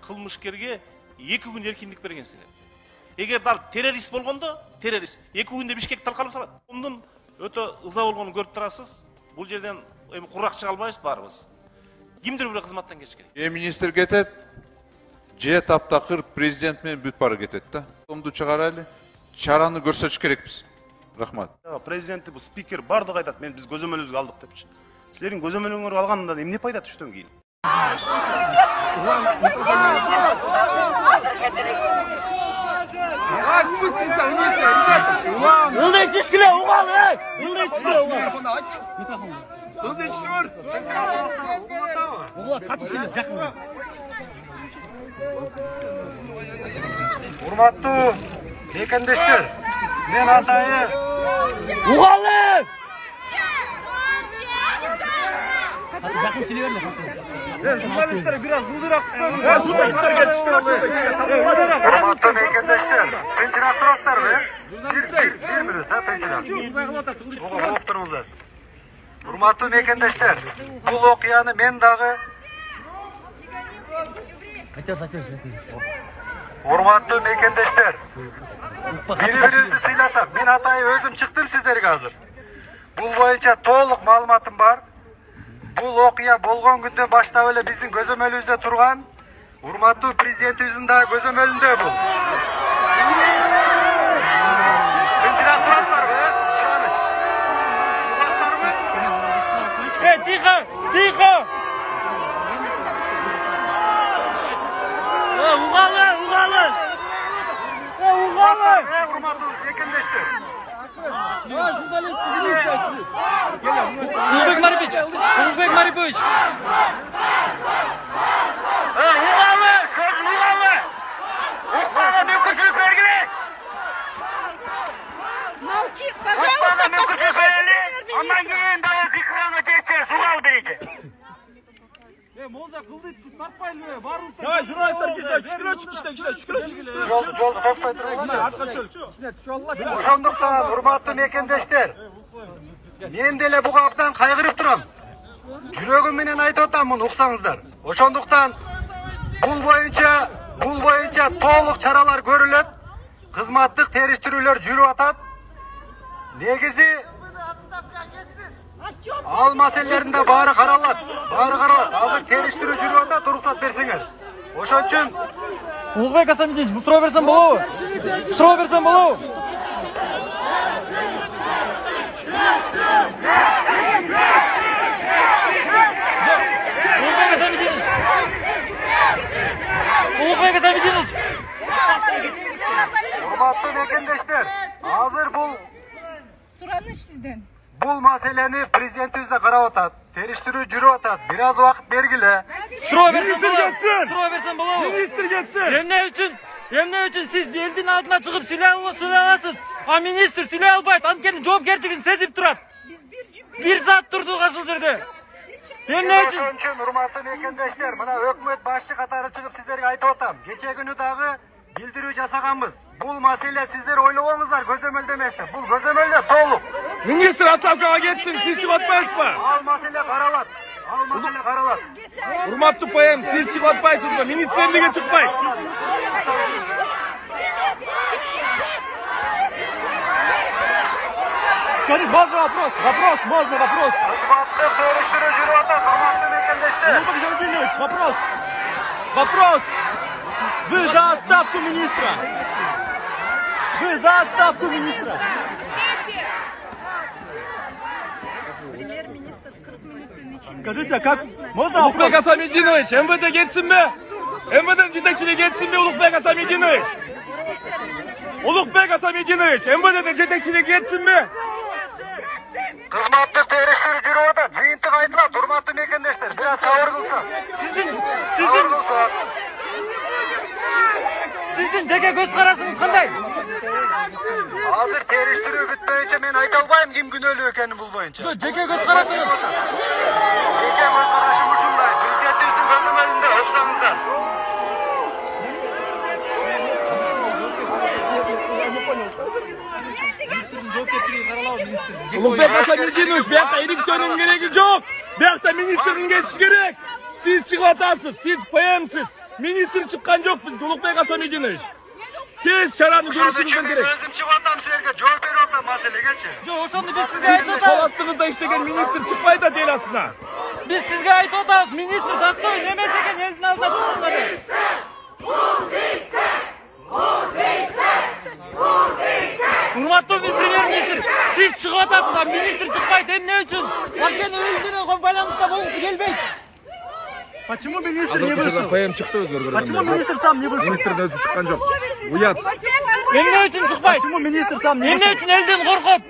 Кылмышкерге 2 күн эркиндик бергенсиңер. Эгер ал террорист болгондо, террорист 2 күндө Бишкекти талкалап салат. Мунун өтө ыза болгонун көрүп турасыз. Бул жерден эми курак чыга албайбыз баарыбыз. Кимдир бир кызматтан кетиш керек. Министр кетет, же таптакыр президент менен бүт бары кетет да. Сомду чыгарайлы, чараны көрсөтүш керекпиз. Рахмат. Президенти бул спикер бардыгы айтат, мен биз көзөмөлүбүзгө алдык депчи. Силердин көзөмөлүңөргө алгандан эмне пайда түштөн кийин? Урматтуу мекендештер, мен атайын Угалым! Журналисттер biraz huzurак түшпөңүз. Журналисттерге Урматтуу мекендештер, тынчыраак турасыздарбы? Бир мүнөт, тынчыраак. Угуп туруңуздар. Урматтуу мекендештер, бул окуяны мен дагы Урматтуу мекендештер, бири-бирибизди сыйласак, мен атайын өзүм чыктым сиздерге азыр. Бул боюнча толук маалыматым бар. Бул окуя болгон күндөн баштап эле биздин көзөмөлүбүздө турган, урматтуу президентибиздин дагы көзөмөлүндө бул. Тынчыраак турасыздарбы? Турасыздарбы? Тихо! Тихо! Угалы! Урматтуу мекендештер. Улугбек Марибович! Угалы, мүмкүнчүлүк бергиле! Молчи, пожалуйста, послушайте. Андан кийин дагы экраны жетсе, сугал беречи. Молда кылдык тартпайлыбы? Баарыбыз. Журналисттер кишилер жолду тоспой туруңуздар. Ошондуктан урматтуу мекендештер, мен деле буга абдан кайгырып турам. Жүрөгүм менен айтып атам, муну уксаңыздар. Ошондуктан бул боюнча толук чаралар көрүлөт. Кызматтык териштирүүлөр жүрүп атат. Негизи ал маселелердин да баары каралат. Азыр териштирүү жүрүп атат, уруксат берсеңер. Ошон үчүн Улугбек Асамидинович, бул суроо берсем болобу? Улугбек Асамидинович. Урматтуу мекендештер, азыр Сураныч сизден. бул маселени президентибиз да карап атат. Териштирүү жүрүп атат. Бир аз убакыт бергиле. Суроо берсем болобу? Министр кетсин. Эмне үчүн сиз элдин алдына чыгып сүйлөй аласыз, а министр сүйлөй албайт? Анткени жоопкерчилигин сезип турат. Бир саат турдук ушул жерде. Эмне үчүн? Ошон үчүн урматтуу мекендештер, мына өкмөт башчы катары чыгып сиздерге айтып атам. Кече күнү дагы билдирүү жасаганбыз. Бул маселе сиздер ойлогонуңуздар көзөмөлдө эмес. Бул көзөмөлдө толук. Министр отставкага кетсин, сиз чыгып атпайсызбы? Ал маселе каралат. Урматтуу ПМ, сиз чыгып атпайсызбы? Министр эмнеге чыкпайт? Скажи, можно вопрос? Можно вопрос? Кызматтык териштирүү жүрүп атат, урматтуу мекендештер. Владимирович, вопрос. Вы за отставку министра? Премьер-министр 40 минуттун ичинде. Скажите, а как? Можно вопрос? Улугбек Асамидинович, МВД кетсинби? МВД жетекчилиги кетсинби, Улугбек Асамидинович? МВД жетекчилиги кетсинби? Кызматтык териштирүү жүрүп атат. Жыйынтык айтылат, урматтуу мекендештер. Бир аз сабыр кылсак. Сиздин жеке көз карашыңыз кандай? Азыр териштирүү бүтпөйүнчө мен айта албайм ким күнөөлүү экенин бул боюнча. Жеке көз карашыңыз. Жеке көз карашым ушундай. Президентибиздин көзөмөлүндө өксөңүздар. Улугбек Асамидинович, бияка иликтөөнүн кереги жок. Биякта министрдин кетиши керек. Siz çıkıp atasız, siz payamsız. Ministr çıkkan yok biz. Ulukbek Asamiyci'niz. Tez çaranı görüşümüzden gerek. Özüm çıkvatam sizlerge cevap veriyotam maselegeçi. Jo, oşondu biz sizge aytып атабыз. Kolastığınızda işlegen ministr çıkmayı da değil aslında. Biz sizge aytып атабыз. Ministr Dastoy nemes eken elдин алдына чыкпады. Урматтуу премьер-министр, siz çıkıp атасыз, а министр çıkпайт. Эмне үчүн? Анткени өз менен байланышта болгусу келбейт. Почему министр не вышел? ПМ çıktı özür Почему министр сам не вышел? Министрдің өзі çıkkan yok. Uyat. Эмне үчүн чыкпайт? Почему министр сам не Эмне вышел? үчүн элден коркот?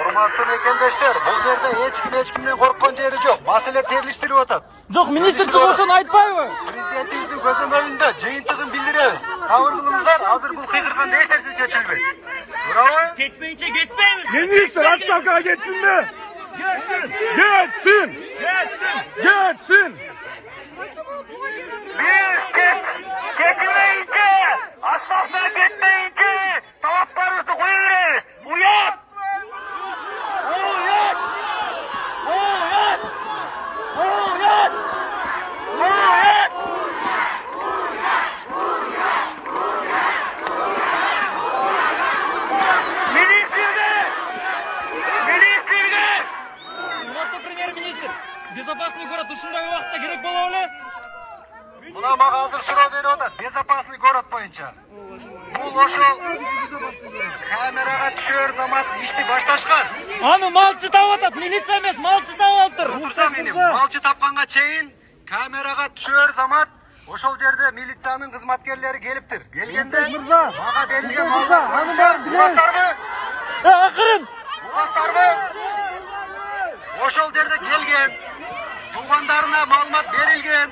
Урматтуу мекендештер, бул жерде эч кимден корккон жери жок. Маселе терилиштирип атат. Жок, министр чыгышын айтпайбы? Президентибиздин көзөмөлүндө жыйынтыгын билдиребиз. Сабыр кылыңыздар, азыр бул кыйкырганда эч нерсе чечилбейт. Браво. Кетмейинче кетпейбиz. Ministr отставкаga gitsin mi? Gitsin. Gitsin. Ketmeyince, asfalttan gitmeyince talaplarınızı koyuyoruz. Uyan! Uyan! Uyan! Uyan! Uyan! Министрге! Министрге! Урматтуу премьер-министр, безопасный город ушундай убакытта керек боло эле? Мына мага азыр суроо берип атат. Безопасный город боюнча. Бул ошол камерага түшөр замат ишти башташкан. Аны малчы таап атат, милиция эмес, малчы таап алыптыр. Мурда менин малчы тапканга чейин камерага түшөр замат ошол жерде милициянын кызматкерлери келиптир. Келгенде мага берилген аны баарын билесизби? Акырын. Угасыздарбы? Ошол жерде келген, туугандарына маалымат берилген.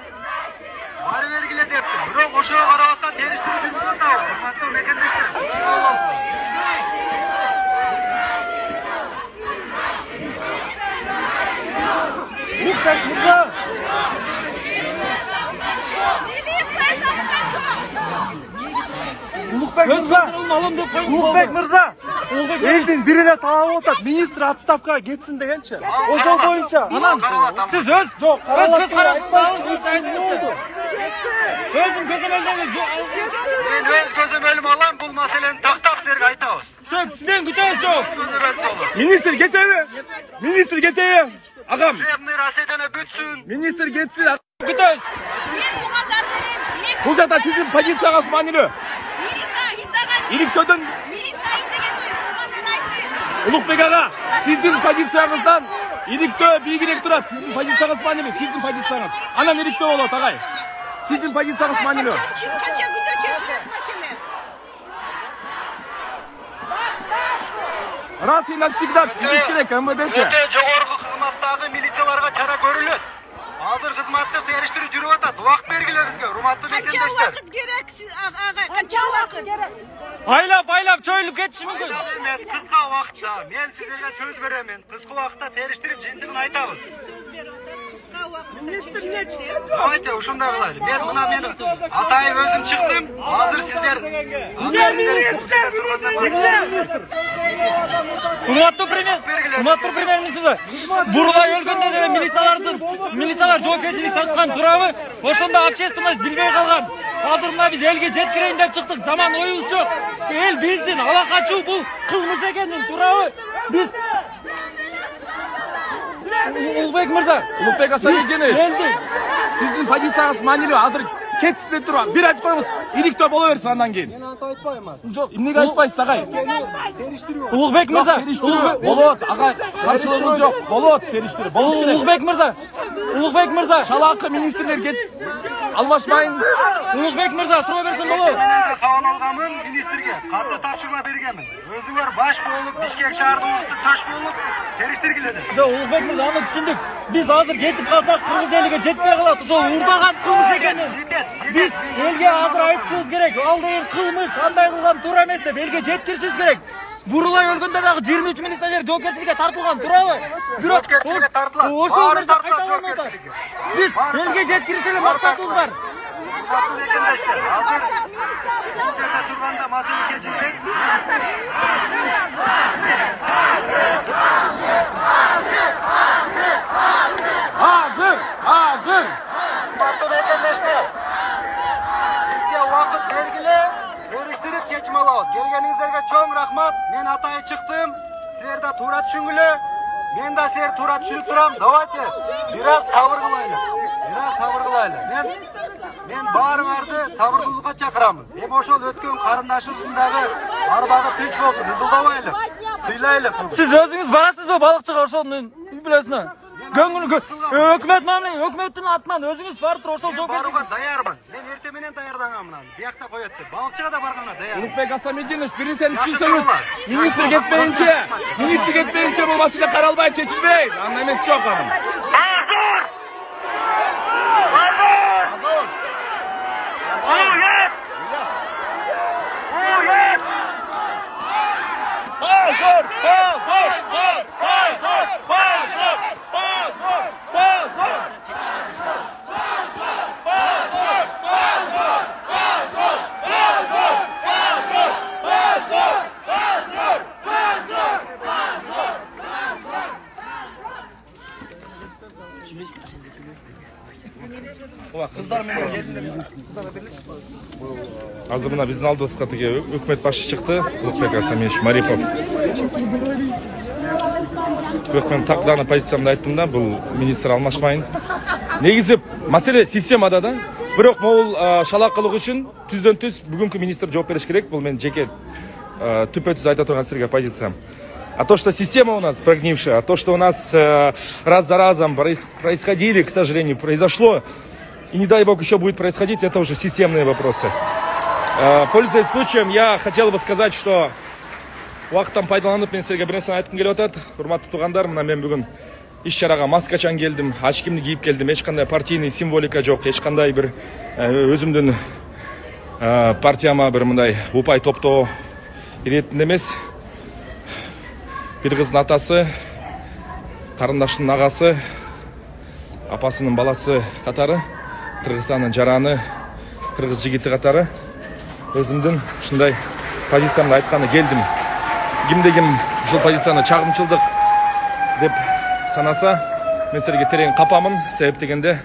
Бары бергиле дептир. Бирок ошого карабастан териштирип жүрүп атабыз. Урматтуу мекендештер. Улукбек мырза! Улукбек мырза! Улукбек мырза! Элдин бирине таап атат. Министр отставкага кетсин дегенчи. Ошол боюнча. Анан Siz öz жок, көз карашыңызды алыңыз, айтыңызчы. Өзүм көзөмөлдөгү Мен өз көзөмөлүм алам, бул маселени тактап силерге айтабыз. сизден күтөбүз жооп. Ministr getevi. Ministr getevi. Agam. Судебный расследование бүтсүн. Ministr getsin. Күтөбүз. Бұл жақта сіздің позицияңыз мәнілі. Иліктөдің Улукбек аға, сіздің позицияңыздан иліктө биігірек тұрады. Сіздің позицияңыз мәнілі, сіздің позицияңыз. Анан иліктө болады, ағай. Сіздің позицияңыз мәнілі. Қанша күнде шешіледі мәселе? Раз и навсегда түсініш керек, МВД-ші. Өте жогорку кызматтагы милицияларга чара көрүлөт. Азыр кызматты териштирип жүрүп атат. Убакыт бергиле бизге, урматтуу Қанша мекендештер. уақыт керек аға? Қанша уақыт? Байлап чоюлуп кетиши мүмкүн. Эмес, кыска убакытта мен сиздерге сөз беремин. Кыска убакытта териштирип жыйынтыгын айтабыз. Сөз беріп отыр. Қысқа уақытта министр Давайте ушундай кылайлы. Мен атайып өзүм чыктым. Азыр сиздер Урматтуу премьер-министр, Бурулай өлгөндө деле милициялар жоопкерчилик тарткан туурабы? Ошондо общественность билбей калган. Азыр мына биз элге жеткирейин деп чыктык. Жаман оюбуз жок. Эл билсин, ала качуу бул кылмыш экенин, туурабы? Биз Улукбек мырза, Улукбек Асамийжанович, сіздің позицияңыз мәнілі. Азыр кетсінде тұрған. Bir айтып қойыңыз, иліктө боло берсін андан кейін. Мен анты айтпайм аз. Жоқ, эмнеге айтпайсыз, ағай? Териштирип. Улукбек мырза, Болот, ағай, каршылығыңыз жоқ. Болот, териштирип. Улукбек мырза, Шалақы министрлер кет. Алмашмайын. Улукбек мырза, суроо берсем болобу? Мен да кабыл алганмын министрге. Катты тапшырма бергенмин. Өзүңөр баш болуп, Бишкек шаарынын уулусу таш болуп, териштиргиле деп. Жок, Улукбек мырза, аны түшүндүк. Биз азыр кетип калсак, кыргыз элиге жетпей калат. Ошол урмаган кылмыш экенин биз элге азыр айтышыбыз керек. Ал деген кылмыш, андай кылган туура эмес деп элге жеткиришибиз керек. Бурулай өлгөндө дагы 23 милиционер жоопкерчиликке тартылган, туурабы? Бирок ошол нерсе кайталанып атат. Биз элге жеткириш эле максатыбыз бар. Урматтуу мекендештер, азыр бул жерде турганда маселе чечилбейт. Hazır. Урматтуу мекендештер, бергиле көрүштүрүп чечим алабыз. Келгениңиздерге чоң рахмат. Мен атайы чыктым. Силер да туура түшүнгүлө. Мен да силер туура түшүнүп турам. Давайте бир аз сабыр кылайлы. Мен баарыңарды сабырдуулукка чакырамын. Эми ошол өткөн карындашыбыздагы арбагы тынч болсун, ызылдабайлы. Сыйлайлы. Siz özünüz barasızbı balıkçıga oşol bilesine. Hökümet mamle, hökümetin atman özünüz barıp tur oşol жооп Баруга даярмын. Мен эртең менен даярдангам мына. Биякта коет деп. Балыкчыга да барганга даярмын. Улукбек Асамединович, бир нерсени түшүнсөңүз, министр кетпейинче бул маселе каралбай чечилбейт. Анда эмес жок анын. Азыр мына биздин алдыбызга тиги өкмөт башчы чыкты, Улукбек Асамединович Марипов. Бирок мен так дагы позициямды айттым да, бул министр алмашмайын. Негизи маселе системада да. Бирок могул шалакылык үчүн түздөн түз бүгүнкү министр жооп бериш керек. Бул мен жеке түпө-түз айта турган силерге позициям. А то, что система у нас прогнившая, а то, что у нас раз за разом происходили, к сожалению, произошло, и не дай бог еще будет происходить, это уже системные вопросы. Пользуясь случаем, я хотел бы сказать, что уақыттан пайдаланып мен сіздерге бір нәрсені айтқым келіп жатады. Құрметті туғандар, мына мен бүгін іс-шараға маскачан келдім, очкимді киіп келдім, ешқандай партийный символика жоқ, ешқандай бір өзімдің партияма бір мындай упай топтоо ретінде емес. Bir kızın atası, karındaşının ağası, apasının balası Katarı, Kırgızстанның жараны, Kırgız жигити Katarı. Өзімдің шындай позициямды айтқаны келдім. Кимде-ким ушул позицияны чагымчылдык деп санаса, мен силерге терең капамын. Себеп дегенде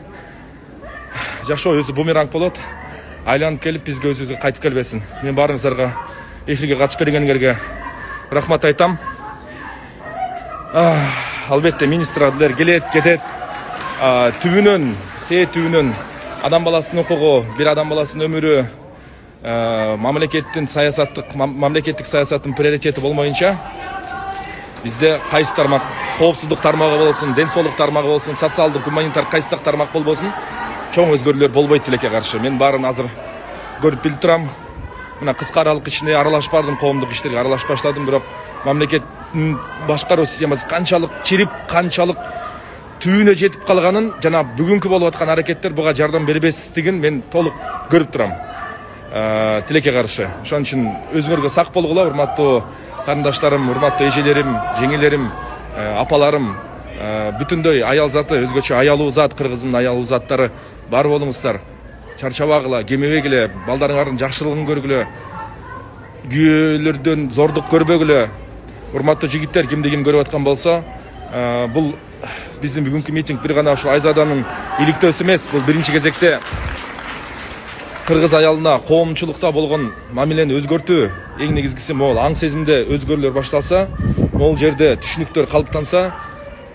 жашоо өзү бумеранг болот. Айланып келип бизге өзүбүзгө кайтып келбесин. Мен баарыңыздарга эфирге катышып бергениңерге рахмат айтам. Албетте министрлер келет, кетет. Түбүнөн адам баласынын укугу, бир адам баласынын өмүрү мамлекеттик саясаттын приоритети болмоюнча бизде кайсы тармак, коопсуздук тармагы болсун, ден соолук тармагы болсун, социалдык, гуманитар кайсы тармак болбосун, чоң өзгөрүүлөр болбойт тилекке каршы. Мен баарын азыр көрүп билип турам. Мына кыска аралык ичинде аралашып бардым, коомдук иштерге аралашып баштадым, бирок мамлекеттин башкаруу системасы канчалык чирип, канчалык түбүнө жетип калганын жана бүгүнкү болуп аткан аракеттер буга жардам бербестигин мен толук көрүп турам. Тилекке каршы. Ошон үчүн өзүңөргө сак болгула, урматтуу карындаштарым, урматтуу эжелерим, жеңелерим, апаларым, бүтүндөй аял заты, өзгөчө аялуу зат, кыргыздын аялуу заттары бар болуңуздар. Чарчабагыла, кемебегиле, балдарыңардын жакшылыгын көргүлө, күйөөлөрдөн зордук көрбөгүлө. Урматтуу жигиттер, кимди-ким көрүп аткан болсо, бул биздин бүгүнкү митинг бир гана ушул Айзаданын иликтөөсү эмес, бул биринчи кезекте кыргыз аялына коомчулукта болгон мамилени өзгөртүү. Эң негизгиси могул аң сезимде өзгөрүүлөр башталса, могул жерде түшүнүктөр калыптанса,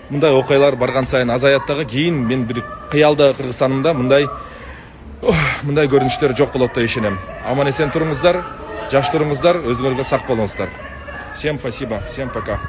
мындай окуялар барган сайын азаят дагы. Кийин мен бир кыялда Кыргызстанымда мындай көрүнүштөр жок болот деп ишенем. Аман эсен туруңуздар, жаш туруңуздар, өзүңөргө сак болуңуздар. Всем спасибо, всем пока.